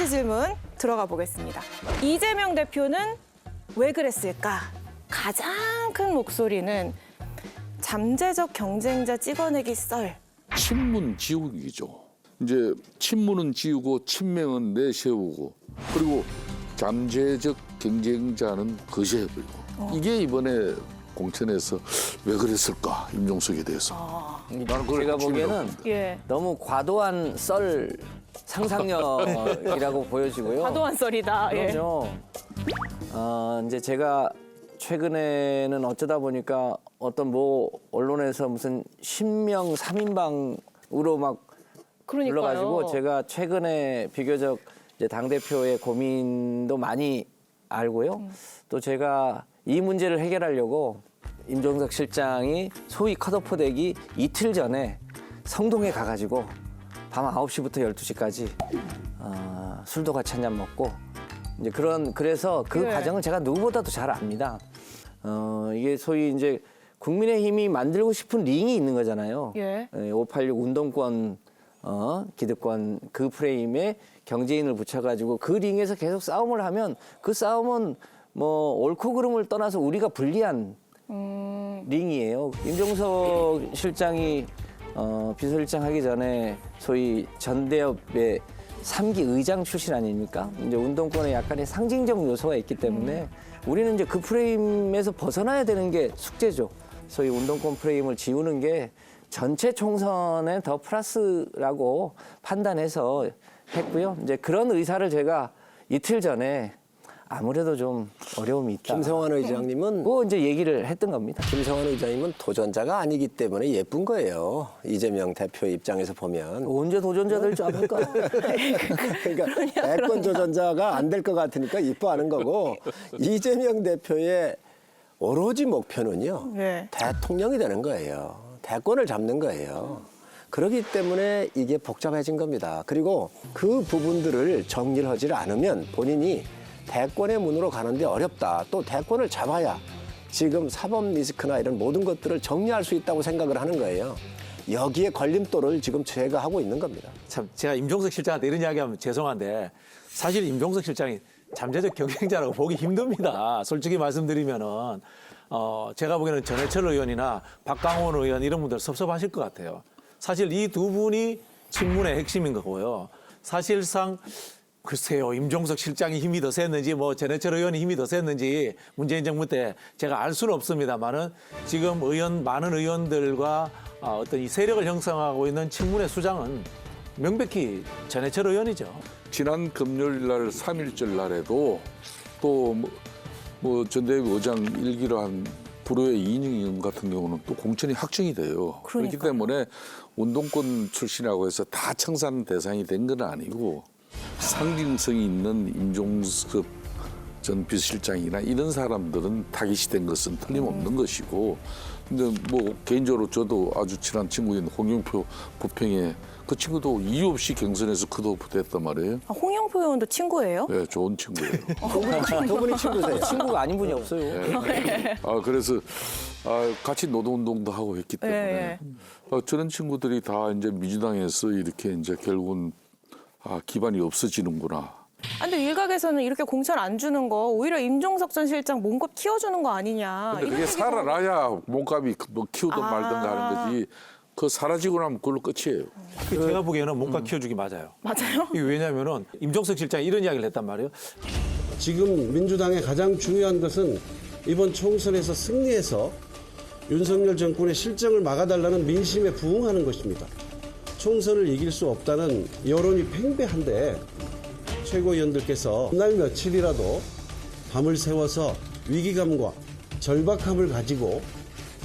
번째 질문 들어가 보겠습니다. 이재명 대표는 왜 그랬을까? 가장 큰 목소리는 잠재적 경쟁자 찍어내기 썰. 친문 지우기죠. 이제 친문은 지우고 친명은 내세우고 그리고 잠재적 경쟁자는 거세해버리고 이게 이번에 공천에서 왜 그랬을까 임종석에 대해서 나는 그걸 제가 보기에는 예. 너무 과도한 썰 상상력이라고 보여지고요. 과도한 썰이다. 예. 그렇죠. 이제 제가 최근에는 어쩌다 보니까 어떤 뭐 언론에서 무슨 신명 3인방으로 막 그러니까요. 불러가지고 제가 최근에 비교적 이제 당대표의 고민도 많이 알고요. 또 제가 이 문제를 해결하려고 임종석 실장이 소위 컷오프 되기 이틀 전에 성동에 가가지고 밤 9시부터 12시까지 술도 같이 한잔 먹고 이제 그래서 그 네. 과정을 제가 누구보다도 잘 압니다. 이게 소위 이제 국민의힘이 만들고 싶은 링이 있는 거잖아요. 예. 586 운동권 기득권 그 프레임에 경제인을 붙여가지고 그 링에서 계속 싸움을 하면 그 싸움은 뭐 옳고 그름을 떠나서 우리가 불리한 링이에요. 임종석 실장이 비서실장 하기 전에 소위 전대협의 3기 의장 출신 아닙니까? 이제 운동권에 약간의 상징적 요소가 있기 때문에 우리는 이제 그 프레임에서 벗어나야 되는 게 숙제죠. 소위 운동권 프레임을 지우는 게 전체 총선에 더 플러스라고 판단해서 했고요. 이제 그런 의사를 제가 이틀 전에 아무래도 좀 어려움이 있다. 김성환 의장님은 그거 이제 얘기를 했던 겁니다. 김성환 의장님은 도전자가 아니기 때문에 예쁜 거예요. 이재명 대표 입장에서 보면. 언제 도전자 될 줄 압니까? 그러니까 대권 도전자가 안 될 것 같으니까 이뻐하는 거고 이재명 대표의 오로지 목표는요. 네. 대통령이 되는 거예요. 대권을 잡는 거예요. 그렇기 때문에 이게 복잡해진 겁니다. 그리고 그 부분들을 정리를 하지 않으면 본인이 대권의 문으로 가는데 어렵다. 또 대권을 잡아야 지금 사법 리스크나 이런 모든 것들을 정리할 수 있다고 생각을 하는 거예요. 여기에 걸림돌을 지금 제가 하고 있는 겁니다. 참 제가 임종석 실장한테 이런 이야기하면 죄송한데 사실 임종석 실장이 잠재적 경쟁자라고 보기 힘듭니다. 솔직히 말씀드리면은 제가 보기에는 전해철 의원이나 박강원 의원 이런 분들 섭섭하실 것 같아요. 사실 이 두 분이 친문의 핵심인 거고요. 사실상 글쎄요, 임종석 실장이 힘이 더 셌는지 뭐 전해철 의원이 힘이 더 셌는지 문재인 정부 때 제가 알 수는 없습니다만은 지금 많은 의원들과 어떤 이 세력을 형성하고 있는 친문의 수장은 명백히 전해철 의원이죠. 지난 금요일 날 3.1절 날에도 또 뭐 전대협 의장 일기로 한 불후의 이인영 의원 같은 경우는 또 공천이 확정이 돼요. 그렇기 때문에 운동권 출신이라고 해서 다 청산 대상이 된 건 아니고 상징성이 있는 임종석 전 비서실장이나 이런 사람들은 타깃이 된 것은 틀림없는 것이고 근데 뭐 개인적으로 저도 아주 친한 친구인 홍영표 부평에 그 친구도 이유 없이 경선에서 컷오프 됐단 말이에요. 아, 홍영표 의원도 친구예요? 네, 좋은 친구예요. 두 분이 친구세요. 친구가 아닌 분이 없어요. 그래서 같이 노동운동도 하고 했기 때문에 저런 친구들이 다 이제 민주당에서 이렇게 이제 결국은 기반이 없어지는구나. 근데 일각에서는 이렇게 공천 안 주는 거 오히려 임종석 전 실장 몸값 키워주는 거 아니냐. 근데 그게 이런 얘기도- 살아나야 몸값이 뭐 키우든 말든가 하는 거지. 그 사라지고 나면 그걸로 끝이에요. 제가 보기에는 몸값 키워주기 맞아요. 맞아요? 이게 왜냐면은 임종석 실장이 이런 이야기를 했단 말이에요. 지금 민주당의 가장 중요한 것은 이번 총선에서 승리해서 윤석열 정권의 실정을 막아달라는 민심에 부응하는 것입니다. 총선을 이길 수 없다는 여론이 팽배한데 최고위원들께서 날 며칠이라도 밤을 새워서 위기감과 절박함을 가지고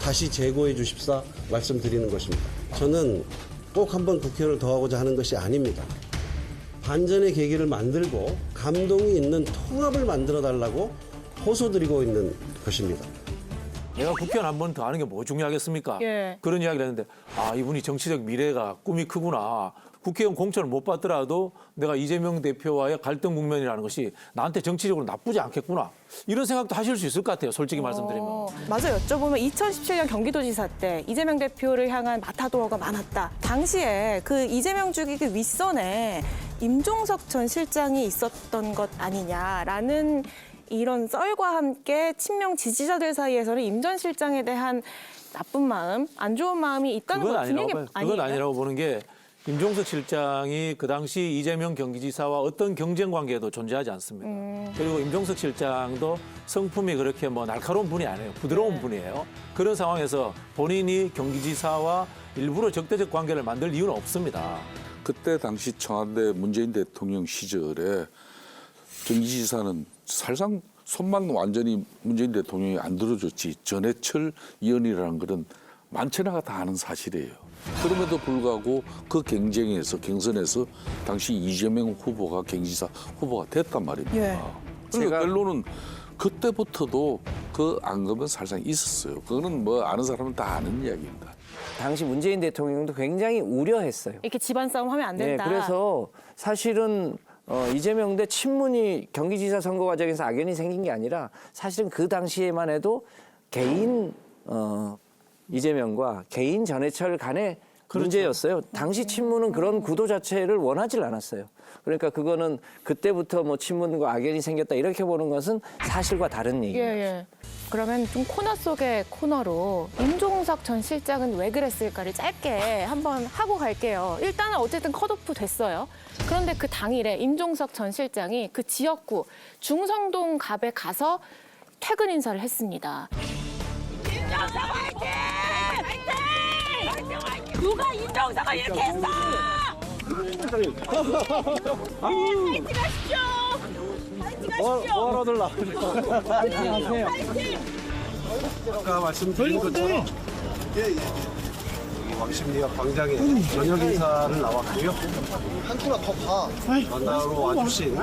다시 재고해 주십사 말씀드리는 것입니다. 저는 꼭 한번 국회의원을 더 하고자 하는 것이 아닙니다. 반전의 계기를 만들고 감동이 있는 통합을 만들어 달라고 호소드리고 있는 것입니다. 내가 국회의원 한 번 더 하는 게 뭐 중요하겠습니까? 예. 그런 이야기를 했는데 이분이 정치적 미래가 꿈이 크구나. 국회의원 공천을 못 받더라도 내가 이재명 대표와의 갈등 국면이라는 것이 나한테 정치적으로 나쁘지 않겠구나. 이런 생각도 하실 수 있을 것 같아요. 솔직히 말씀드리면. 맞아 여쭤보면 2017년 경기도지사 때 이재명 대표를 향한 마타도어가 많았다. 당시에 그 이재명 주기 그 윗선에 임종석 전 실장이 있었던 것 아니냐라는 이런 썰과 함께 친명 지지자들 사이에서는 임 전 실장에 대한 나쁜 마음, 안 좋은 마음이 있다는 그건 것 분위기 아니라고 봐요. 그건 아니라고 보는 게 임종석 실장이 그 당시 이재명 경기지사와 어떤 경쟁 관계도 존재하지 않습니다. 그리고 임종석 실장도 성품이 그렇게 뭐 날카로운 분이 아니에요. 부드러운 분이에요. 그런 상황에서 본인이 경기지사와 일부러 적대적 관계를 만들 이유는 없습니다. 그때 당시 청와대 문재인 대통령 시절에 경기지사는 사실상 손만 완전히 문재인 대통령이 안 들어줬지 전해철 의원이라는 것은 만천하가 다 아는 사실이에요. 그럼에도 불구하고 그 경선에서 당시 이재명 후보가 경기지사 후보가 됐단 말입니다. 예. 그러니까 결론은 그때부터도 그 앙금은 사실상 있었어요. 그거는 뭐 아는 사람은 다 아는 이야기입니다. 당시 문재인 대통령도 굉장히 우려했어요. 이렇게 집안 싸움 하면 안 네, 된다. 그래서 사실은 이재명 대 친문이 경기지사 선거 과정에서 악연이 생긴 게 아니라 사실은 그 당시에만 해도 개인 이재명과 개인 전해철 간의 문제였어요. 당시 친문은 그런 구도 자체를 원하지 않았어요. 그러니까 그거는 그때부터 뭐 친문과 악연이 생겼다 이렇게 보는 것은 사실과 다른 얘기예요. 예. 그러면 좀 코너 속의 코너로 임종석 전 실장은 왜 그랬을까를 짧게 한번 하고 갈게요. 일단은 어쨌든 컷오프 됐어요. 그런데 그 당일에 임종석 전 실장이 그 지역구 중성동 갑에 가서 퇴근 인사를 했습니다. 임종석 화이팅! 화이팅! 화이팅! 누가 임종석을 이렇게 했어? 화이팅 하십시오! 화이팅 하십시오! 뭐라들 나. 화이팅! 아까 말씀드린 것처럼 여기 왕십리역 광장에 저녁 인사를 나왔고요. 한투나 더 봐. 만나러 와주신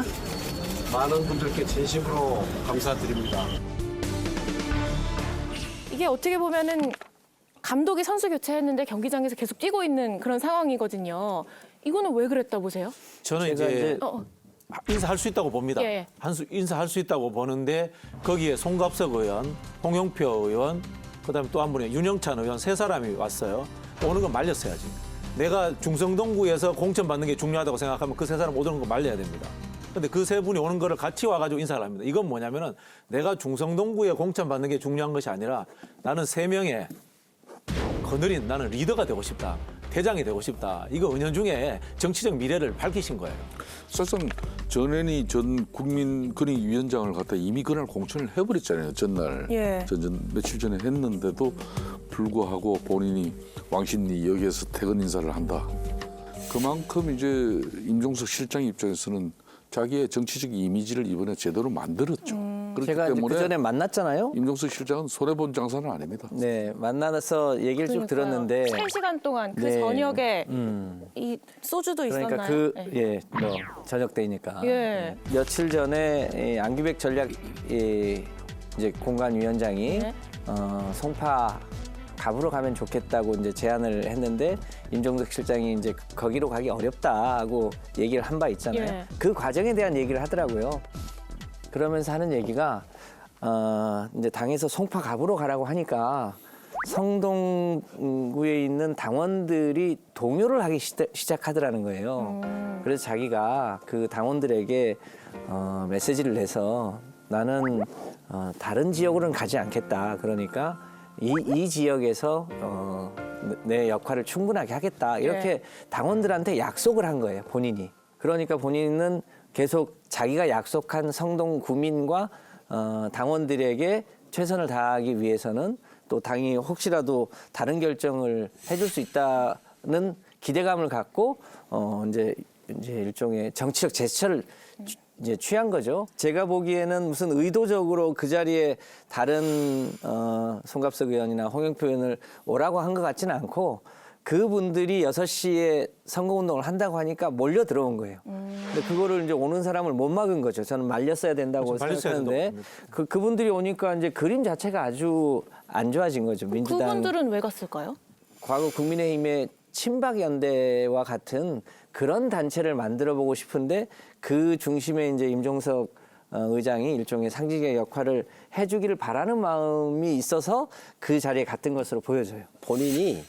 많은 분들께 진심으로 감사드립니다. 이게 어떻게 보면은 감독이 선수 교체했는데 경기장에서 계속 뛰고 있는 그런 상황이거든요. 이거는 왜 그랬다 보세요? 저는 제가 이제 이제 인사할 수 있다고 봅니다. 예. 인사할 수 있다고 보는데 거기에 송갑석 의원, 홍영표 의원, 그다음에 또 한 분이 윤영찬 의원 세 사람이 왔어요. 오는 건 말렸어야지. 내가 중성동구에서 공천 받는 게 중요하다고 생각하면 그 세 사람 오는 거 말려야 됩니다. 근데 그 세 분이 오는 거를 같이 와가지고 인사를 합니다. 이건 뭐냐면은 내가 중성동구에 공천 받는 게 중요한 것이 아니라 나는 세 명의 거느린 나는 리더가 되고 싶다. 대장이 되고 싶다. 이거 은연중에 정치적 미래를 밝히신 거예요. 사실상 전현희 전 국민권익위원장을 갖다 이미 그날 공천을 해버렸잖아요. 전날. 예. 며칠 전에 했는데도 불구하고 본인이 왕십리 역에서 퇴근 인사를 한다. 그만큼 이제 임종석 실장 입장에서는 자기의 정치적 이미지를 이번에 제대로 만들었죠. 그렇기 제가 이제 때문에 그 전에 만났잖아요. 임종석 실장은 손해본 장사는 아닙니다. 네, 만나서 얘기를 쭉 들었는데 3시간 동안 그 네. 저녁에 이 소주도 있었나요? 그러니까 그 네. 뭐 저녁 때니까 예. 며칠 전에 안규백 전략 이제 공관위원장이 네. 송파 갑으로 가면 좋겠다고 이제 제안을 했는데 임종석 실장이 이제 거기로 가기 어렵다고 얘기를 한 바 있잖아요. 예. 그 과정에 대한 얘기를 하더라고요. 그러면서 하는 얘기가 이제 당에서 송파 갑으로 가라고 하니까 성동구에 있는 당원들이 동요를 하기 시작하더라는 거예요. 그래서 자기가 그 당원들에게 메시지를 내서 나는 다른 지역으로는 가지 않겠다. 그러니까 이 지역에서 내 역할을 충분하게 하겠다. 이렇게 네. 당원들한테 약속을 한 거예요. 본인이. 그러니까 본인은 계속 자기가 약속한 성동 구민과 당원들에게 최선을 다하기 위해서는 또 당이 혹시라도 다른 결정을 해줄 수 있다는 기대감을 갖고 이제 일종의 정치적 제스처를 이제 취한 거죠. 제가 보기에는 무슨 의도적으로 그 자리에 다른 송갑석 의원이나 홍영표 의원을 오라고 한 것 같지는 않고 그분들이 6시에 선거운동을 한다고 하니까 몰려 들어온 거예요. 근데 그거를 이제 오는 사람을 못 막은 거죠. 저는 말렸어야 된다고 그렇죠. 말렸어야 생각하는데 된다고 그분들이 오니까 이제 그림 자체가 아주 안 좋아진 거죠. 민주당. 그분들은 왜 갔을까요? 과거 국민의힘의 친박연대와 같은 그런 단체를 만들어 보고 싶은데 그 중심에 이제 임종석 의장이 일종의 상징의 역할을 해주기를 바라는 마음이 있어서 그 자리에 갔던 것으로 보여져요. 본인이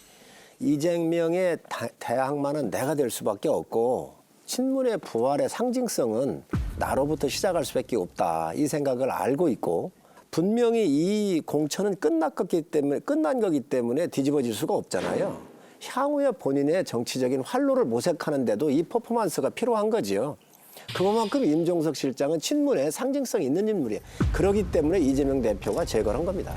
이재명의 대항마는 내가 될 수밖에 없고 친문의 부활의 상징성은 나로부터 시작할 수밖에 없다. 이 생각을 알고 있고 분명히 이 공천은 끝난 거기 때문에 뒤집어질 수가 없잖아요. 향후에 본인의 정치적인 활로를 모색하는데도 이 퍼포먼스가 필요한 거지요. 그만큼 임종석 실장은 친문의 상징성 있는 인물이에요. 그렇기 때문에 이재명 대표가 제거를 한 겁니다.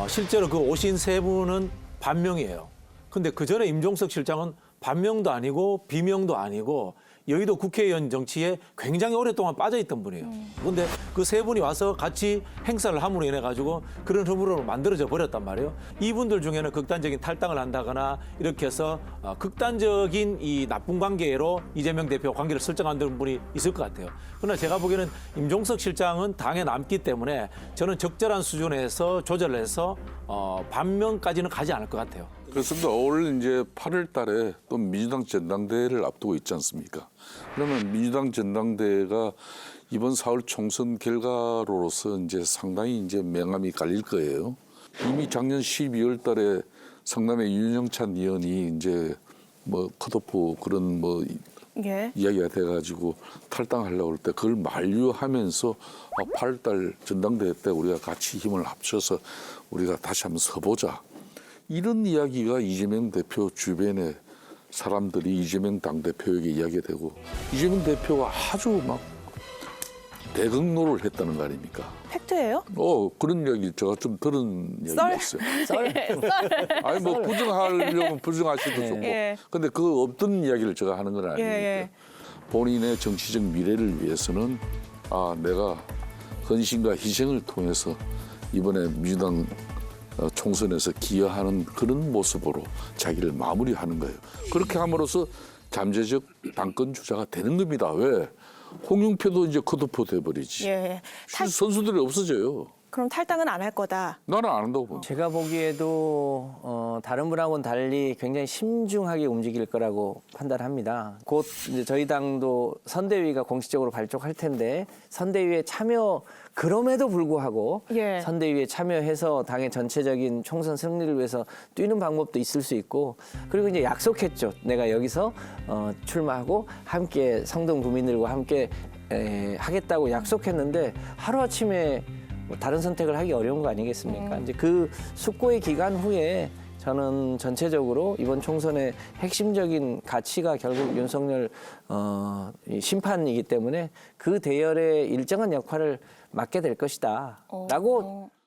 실제로 그 오신 세 분은 반명이에요. 근데 그 전에 임종석 실장은 반명도 아니고 비명도 아니고 여의도 국회의원 정치에 굉장히 오랫동안 빠져있던 분이에요. 그런데 그 세 분이 와서 같이 행사를 함으로 인해 가지고 그런 흐름으로 만들어져 버렸단 말이에요. 이분들 중에는 극단적인 탈당을 한다거나 이렇게 해서 극단적인 이 나쁜 관계로 이재명 대표 관계를 설정하는 분이 있을 것 같아요. 그러나 제가 보기에는 임종석 실장은 당에 남기 때문에 저는 적절한 수준에서 조절을 해서 반명까지는 가지 않을 것 같아요. 그렇습니다. 올 이제 8월 달에 또 민주당 전당대회를 앞두고 있지 않습니까? 그러면 민주당 전당대회가 이번 4월 총선 결과로서 이제 상당히 이제 명암이 갈릴 거예요. 이미 작년 12월 달에 성남의 윤영찬 의원이 이제 뭐 컷오프 그런 뭐 예. 이야기가 돼가지고 탈당하려고 할 때 그걸 만류하면서 8월 달 전당대회 때 우리가 같이 힘을 합쳐서 우리가 다시 한번 서보자. 이런 이야기가 이재명 대표 주변의 사람들이 이재명 당대표에게 이야기가 되고 이재명 대표가 아주 막 대극노를 했다는 거 아닙니까? 팩트예요? 그런 이야기 제가 좀 들은 이야기가 있어요. 아니 뭐 부정하려면 부정할 수도 좋고. 예. 근데 그 없던 이야기를 제가 하는 건 아니니까. 예. 본인의 정치적 미래를 위해서는 내가 헌신과 희생을 통해서 이번에 민주당 총선에서 기여하는 그런 모습으로 자기를 마무리하는 거예요. 그렇게 함으로써 잠재적 당권 주자가 되는 겁니다. 왜? 홍영표도 이제 컷오프 돼버리지. 예. 선수들이 없어져요. 그럼 탈당은 안 할 거다. 나는 안 한다고 봐. 제가 보기에도 다른 분하고는 달리 굉장히 심중하게 움직일 거라고 판단합니다. 곧 이제 저희 당도 선대위가 공식적으로 발족할 텐데 선대위에 참여 그럼에도 불구하고 예. 선대위에 참여해서 당의 전체적인 총선 승리를 위해서 뛰는 방법도 있을 수 있고 그리고 이제 약속했죠. 내가 여기서 출마하고 함께 성동 구민들과 함께 하겠다고 약속했는데 하루아침에 뭐 다른 선택을 하기 어려운 거 아니겠습니까? 이제 그 숙고의 기간 후에 저는 전체적으로 이번 총선의 핵심적인 가치가 결국 윤석열 이 심판이기 때문에 그 대열의 일정한 역할을 맡게 될 것이다라고